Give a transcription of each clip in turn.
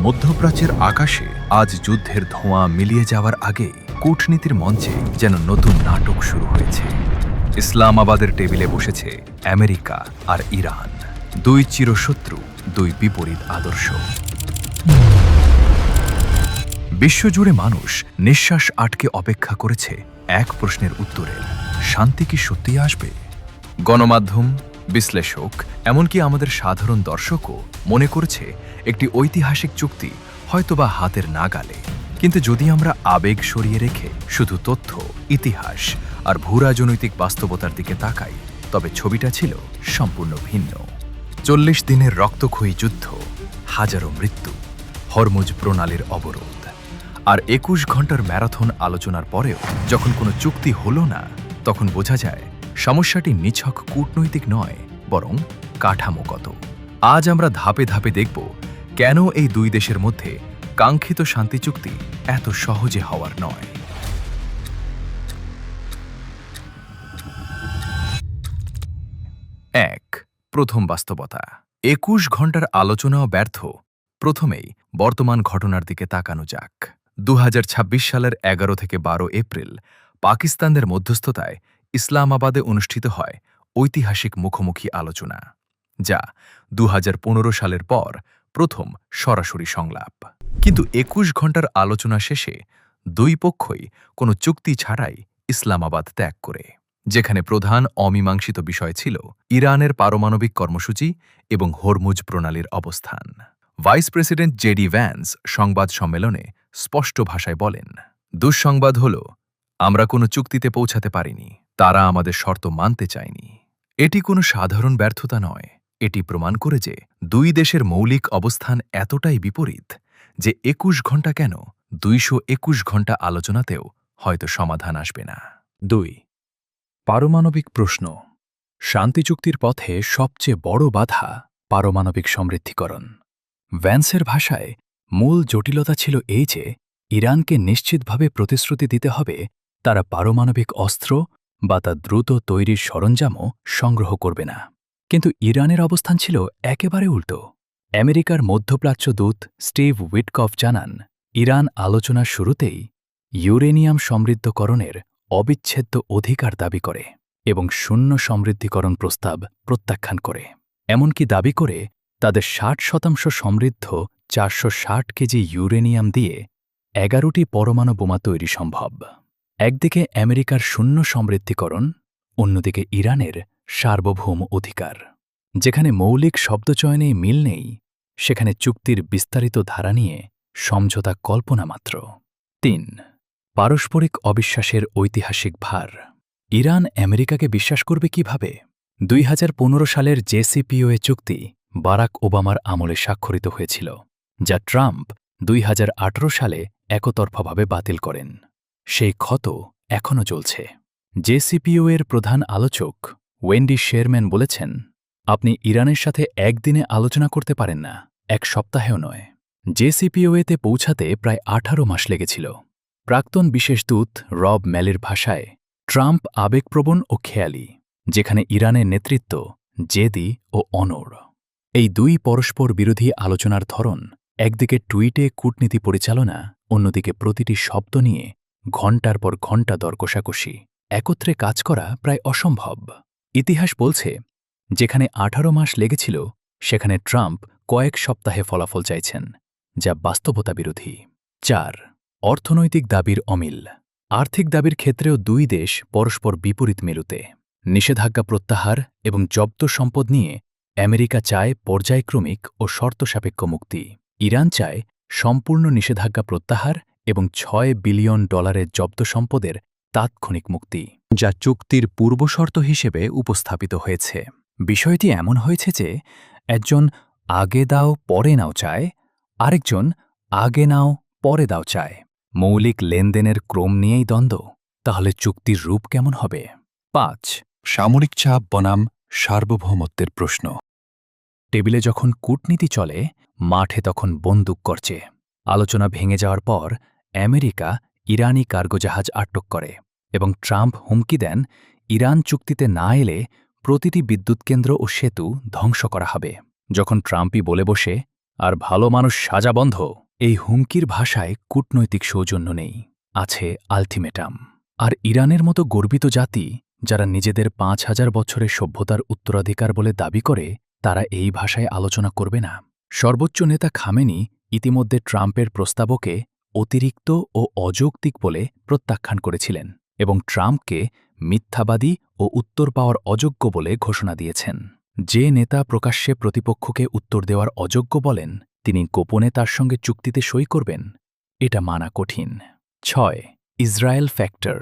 মধ্যপ্রাচ্যের আকাশে আজ যুদ্ধের ধোঁয়া মিলিয়ে যাওয়ার আগে কূটনীতির মঞ্চে যেন নতুন নাটক শুরু হয়েছে। ইসলামাবাদের টেবিলে বসেছে আমেরিকা আর ইরান, দুই চিরশত্রু, দুই বিপরীত আদর্শ। বিশ্বজুড়ে মানুষ নিঃশ্বাস আটকে অপেক্ষা করেছে এক প্রশ্নের উত্তরের: শান্তি কি সত্যিই আসবে? গণমাধ্যম, বিশ্লেষক, এমনকি আমাদের সাধারণ দর্শকও মনে করেছে একটি ঐতিহাসিক চুক্তি হয়তোবা হাতের নাগালে। কিন্তু যদি আমরা আবেগ সরিয়ে রেখে শুধু তথ্য, ইতিহাস আর ভূরাজনৈতিক বাস্তবতার দিকে তাকাই, তবে ছবিটা ছিল সম্পূর্ণ ভিন্ন। ৪০ দিনের রক্তক্ষয়ী যুদ্ধ, হাজারো মৃত্যু, হরমুজ প্রণালীর অবরোধ আর ২১ ঘন্টার ম্যারাথন আলোচনার পরেও যখন কোনো চুক্তি হলো না, তখন বোঝা যায় সমস্যাটি নিছক কূটনৈতিক নয়, বরং কাঠামোগত। আজ আমরা ধাপে ধাপে দেখব কেন এই দুই দেশের মধ্যে কাঙ্ক্ষিত শান্তি চুক্তি এত সহজে হওয়ার নয়। এক, প্রথম বাস্তবতা। ২১ ঘন্টার আলোচনাও ব্যর্থ। প্রথমেই বর্তমান ঘটনার দিকে তাকানো যাক। ২০২৬ সালের ১১ থেকে ১২ এপ্রিল পাকিস্তানের মধ্যস্থতায় ইসলামাবাদে অনুষ্ঠিত হয় ঐতিহাসিক মুখোমুখি আলোচনা, যা ২০১৫ সালের পর প্রথম সরাসরি সংলাপ। কিন্তু ২১ ঘন্টার আলোচনা শেষে দুই পক্ষই কোনো চুক্তি ছাড়াই ইসলামাবাদ ত্যাগ করে, যেখানে প্রধান অমীমাংসিত বিষয় ছিল ইরানের পারমাণবিক কর্মসূচি এবং হরমুজ প্রণালীর অবস্থান। ভাইস প্রেসিডেন্ট জেডি ভ্যান্স সংবাদ সম্মেলনে স্পষ্ট ভাষায় বলেন, দুঃসংবাদ হল আমরা কোনো চুক্তিতে পৌঁছাতে পারিনি, তারা আমাদের শর্ত মানতে চায়নি। এটি কোনো সাধারণ ব্যর্থতা নয়, এটি প্রমাণ করে যে দুই দেশের মৌলিক অবস্থান এতটাই বিপরীত যে ২১ ঘন্টা কেন ২২১ ঘন্টা আলোচনাতেও হয়তো সমাধান আসবে না। ২. পারমাণবিক প্রশ্ন। শান্তি চুক্তির পথে সবচেয়ে বড় বাধা পারমাণবিক সমৃদ্ধিকরণ। ভ্যান্সের ভাষায় মূল জটিলতা ছিল এই যে ইরানকে নিশ্চিতভাবে প্রতিশ্রুতি দিতে হবে তারা পারমাণবিক অস্ত্র বা তা দ্রুত তৈরির সরঞ্জামও সংগ্রহ করবে না। কিন্তু ইরানের অবস্থান ছিল একেবারে উল্টো। আমেরিকার মধ্যপ্রাচ্য দূত স্টিভ উইটকফ জানান, ইরান আলোচনার শুরুতেই ইউরেনিয়াম সমৃদ্ধকরণের অবিচ্ছেদ্য অধিকার দাবি করে এবং শূন্য সমৃদ্ধিকরণ প্রস্তাব প্রত্যাখ্যান করে। এমনকি দাবি করে তাদের ৬০% সমৃদ্ধ ৪৬০ কেজি ইউরেনিয়াম দিয়ে ১১টি পরমাণু বোমা তৈরি সম্ভব। একদিকে আমেরিকার শূন্য সমৃদ্ধিকরণ, অন্যদিকে ইরানের সার্বভৌম অধিকার। যেখানে মৌলিক শব্দচয়নে মিল নেই, সেখানে চুক্তির বিস্তারিত ধারা নিয়ে সমঝোতা কল্পনা মাত্র। ৩. পারস্পরিক অবিশ্বাসের ঐতিহাসিক ভার। ইরান আমেরিকাকে বিশ্বাস করবে কিভাবে? ২০১৫ সালের জেসিপিওএ চুক্তি বারাক ওবামার আমলে স্বাক্ষরিত হয়েছিল, যা ট্রাম্প ২০১৮ সালে একতরফাভাবে বাতিল করেন। সেই ক্ষত এখনও চলছে। জেসিপিওএর প্রধান আলোচক ওয়েন্ডি শেরম্যান বলেছেন, আপনি ইরানের সাথে একদিনে আলোচনা করতে পারেন না, এক সপ্তাহেও নয়। জেসিপিওএতে পৌঁছাতে প্রায় ১৮ মাস লেগেছিল। প্রাক্তন বিশেষ দূত রব ম্যালির ভাষায়, ট্রাম্প আবেগপ্রবণ ও খেয়ালি, যেখানে ইরানের নেতৃত্ব জেদি ও অনড়। এই দুই পরস্পর বিরোধী আলোচনার ধরন, একদিকে টুইটে কূটনীতি পরিচালনা, অন্যদিকে প্রতিটি শব্দ নিয়ে ঘণ্টার পর ঘণ্টা দর কষাকষি, একত্রে কাজ করা প্রায় অসম্ভব। ইতিহাস বলছে, যেখানে ১৮ মাস লেগেছিল সেখানে ট্রাম্প কয়েক সপ্তাহে ফলাফল চাইছেন, যা বাস্তবতা বিরোধী। ৪. অর্থনৈতিক দাবির অমিল। আর্থিক দাবির ক্ষেত্রেও দুই দেশ পরস্পর বিপরীত মেরুতে। নিষেধাজ্ঞা প্রত্যাহার এবং জব্দ সম্পদ নিয়ে আমেরিকা চায় পর্যায়ক্রমিক ও শর্তসাপেক্ষ মুক্তি। ইরান চায় সম্পূর্ণ নিষেধাজ্ঞা প্রত্যাহার এবং $৬ বিলিয়ন জব্দ সম্পদের তাৎক্ষণিক মুক্তি, যা চুক্তির পূর্বশর্ত হিসেবে উপস্থাপিত হয়েছে। বিষয়টি এমন হয়েছে যে একজন আগে দাও পরে নাও চায়, আরেকজন আগে নাও পরে দাও চায়। মৌলিক লেনদেনের ক্রম নিয়েই দ্বন্দ্ব, তাহলে চুক্তির রূপ কেমন হবে? ৫. সামরিক চাপ বনাম সার্বভৌমত্বের প্রশ্ন। টেবিলে যখন কূটনীতি চলে, মাঠে তখন বন্দুক করছে। আলোচনা ভেঙে যাওয়ার পর আমেরিকা ইরানি কার্গোজাহাজ আটক করে এবং ট্রাম্প হুমকি দেন, ইরান চুক্তিতে না এলে প্রতিটি বিদ্যুৎকেন্দ্র ও সেতু ধ্বংস করা হবে। যখন ট্রাম্পই বলে বসে, আর ভালো মানুষ সাজা বন্ধ। এই হুমকির ভাষায় কূটনৈতিক সৌজন্য নেই, আছে আলটিমেটাম। আর ইরানের মতো গর্বিত জাতি, যারা নিজেদের ৫,০০০ বছরের সভ্যতার উত্তরাধিকার বলে দাবি করে, তারা এই ভাষায় আলোচনা করবে না। সর্বোচ্চ নেতা খামেনি ইতিমধ্যে ট্রাম্পের প্রস্তাবকে অতিরিক্ত ও অযৌক্তিক বলে প্রত্যাখ্যান করেছিলেন এবং ট্রাম্পকে মিথ্যাবাদী ও উত্তর পাওয়ার অযোগ্য বলে ঘোষণা দিয়েছেন। যে নেতা প্রকাশ্যে প্রতিপক্ষকে উত্তর দেওয়ার অযোগ্য বলেন, তিনি গোপনে তার সঙ্গে চুক্তিতে সই করবেন, এটা মানা কঠিন। ৬. Israel factor.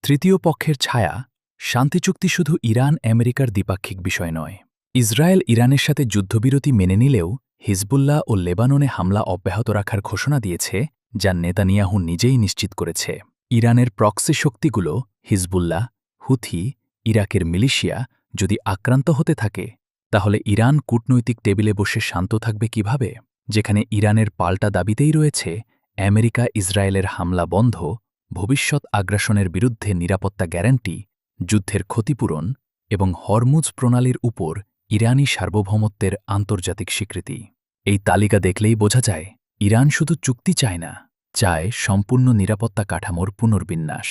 তৃতীয় পক্ষের ছায়া। শান্তি চুক্তি শুধু ইরান আমেরিকার দ্বিপাক্ষিক বিষয় নয়। ইসরায়েল ইরানের সাথে যুদ্ধবিরতি মেনে নিলেও হিজবুল্লাহ ও লেবাননে হামলা অব্যাহত রাখার ঘোষণা দিয়েছে, যা নেতানিয়াহু নিজেই নিশ্চিত করেছে। ইরানের প্রক্সি শক্তিগুলো, হিজবুল্লাহ, হুথি, ইরাকের মিলিশিয়া, যদি আক্রান্ত হতে থাকে, তাহলে ইরান কূটনৈতিক টেবিলে বসে শান্ত থাকবে কিভাবে, যেখানে ইরানের পাল্টা দাবিতেই রয়েছে আমেরিকা ইসরায়েলের হামলা বন্ধ, ভবিষ্যৎ আগ্রাসনের বিরুদ্ধে নিরাপত্তা গ্যারান্টি, যুদ্ধের ক্ষতিপূরণ এবং হরমুজ প্রণালীর উপর ইরানি সার্বভৌমত্বের আন্তর্জাতিক স্বীকৃতি। এই তালিকা দেখলেই বোঝা যায়, ইরান শুধু চুক্তি চায় না, চায় সম্পূর্ণ নিরাপত্তা কাঠামোর পুনর্বিন্যাস,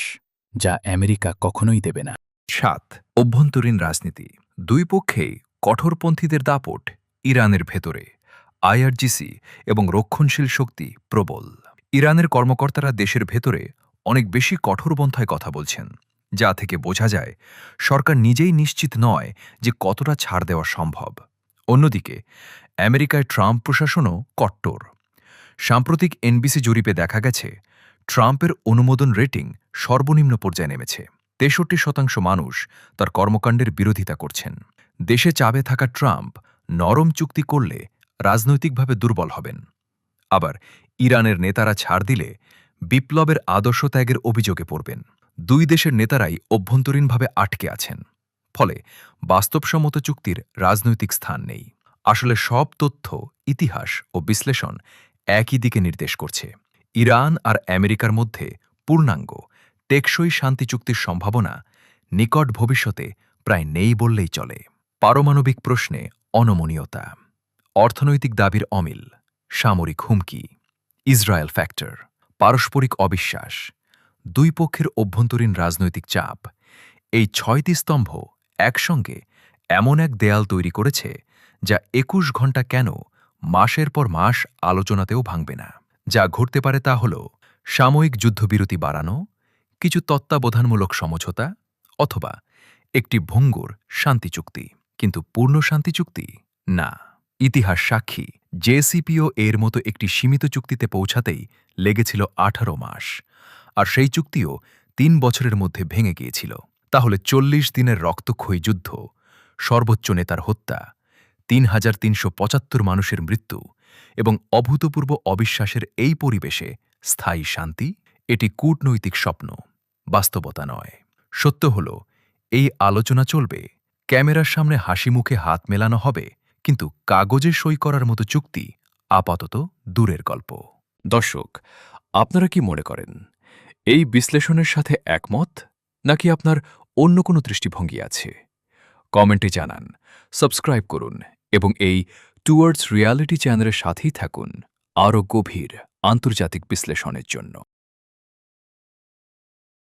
যা আমেরিকা কখনোই দেবে না। ৭. অভ্যন্তরীণ রাজনীতি। দুই পক্ষেই কঠোরপন্থীদের দাপট। ইরানের ভেতরে আইআরজিসি এবং রক্ষণশীল শক্তি প্রবল। ইরানের কর্মকর্তারা দেশের ভেতরে অনেক বেশি কঠোরপন্থায় কথা বলছেন, যা থেকে বোঝা যায় সরকার নিজেই নিশ্চিত নয় যে কতটা ছাড় দেওয়া সম্ভব। অন্যদিকে আমেরিকায় ট্রাম্প প্রশাসনও কট্টর। সাম্প্রতিক এনবিসি জরিপে দেখা গেছে ট্রাম্পের অনুমোদন রেটিং সর্বনিম্ন পর্যায়ে নেমেছে। ৬৩% মানুষ তার কর্মকাণ্ডের বিরোধিতা করছেন। দেশে চাপে থাকা ট্রাম্প নরম চুক্তি করলে রাজনৈতিকভাবে দুর্বল হবেন। আবার ইরানের নেতারা ছাড় দিলে বিপ্লবের আদর্শ ত্যাগের অভিযোগে পড়বেন। দুই দেশের নেতারাই অভ্যন্তরীণভাবে আটকে আছেন। ফলে বাস্তবসম্মত চুক্তির রাজনৈতিক স্থান নেই। আসলে সব তথ্য, ইতিহাস ও বিশ্লেষণ একই দিকে নির্দেশ করছে। ইরান আর আমেরিকার মধ্যে পূর্ণাঙ্গ, টেকসই শান্তি চুক্তির সম্ভাবনা নিকট ভবিষ্যতে প্রায় নেই বললেই চলে। পারমাণবিক প্রশ্নে অনমনীয়তা, অর্থনৈতিক দাবির অমিল, সামরিক হুমকি, ইসরায়েল ফ্যাক্টর, পারস্পরিক অবিশ্বাস, দুই পক্ষের অভ্যন্তরীণ রাজনৈতিক চাপ, এই ৬টি স্তম্ভ একসঙ্গে এমন এক দেয়াল তৈরি করেছে যা ২১ ঘণ্টা কেন মাসের পর মাস আলোচনাতেও ভাঙবে না। যা ঘটতে পারে তা হল সাময়িক যুদ্ধবিরতি বাড়ানো, কিছু তত্ত্বাবধানমূলক সমঝোতা, অথবা একটি ভঙ্গুর শান্তি চুক্তি। কিন্তু পূর্ণ শান্তি চুক্তি না। ইতিহাস সাক্ষী, জেসিপিও এর মতো একটি সীমিত চুক্তিতে পৌঁছাতেই লেগেছিল ১৮ মাস, আর সেই চুক্তিও ৩ বছরের মধ্যে ভেঙে গিয়েছিল। তাহলে ৪০ দিনের রক্তক্ষয়ী যুদ্ধ, সর্বোচ্চ নেতার হত্যা, ৩,৩৭৫ মানুষের মৃত্যু এবং অভূতপূর্ব অবিশ্বাসের এই পরিবেশে স্থায়ী শান্তি, এটি কূটনৈতিক স্বপ্ন, বাস্তবতা নয়। সত্য হল, এই আলোচনা চলবে, ক্যামেরার সামনে হাসি মুখে হাত মেলানো হবে, কিন্তু কাগজে সই করার মতো চুক্তি আপাতত দূরের গল্প। দর্শক, আপনারা কি মনে করেন, এই বিশ্লেষণের সাথে একমত, নাকি আপনার অন্য কোনো দৃষ্টিভঙ্গি আছে? কমেন্টে জানান, সাবস্ক্রাইব করুন এবং এই টুয়ার্ডস রিয়ালিটি চ্যানেলের সাথেই থাকুন আরও গভীর আন্তর্জাতিক বিশ্লেষণের জন্য।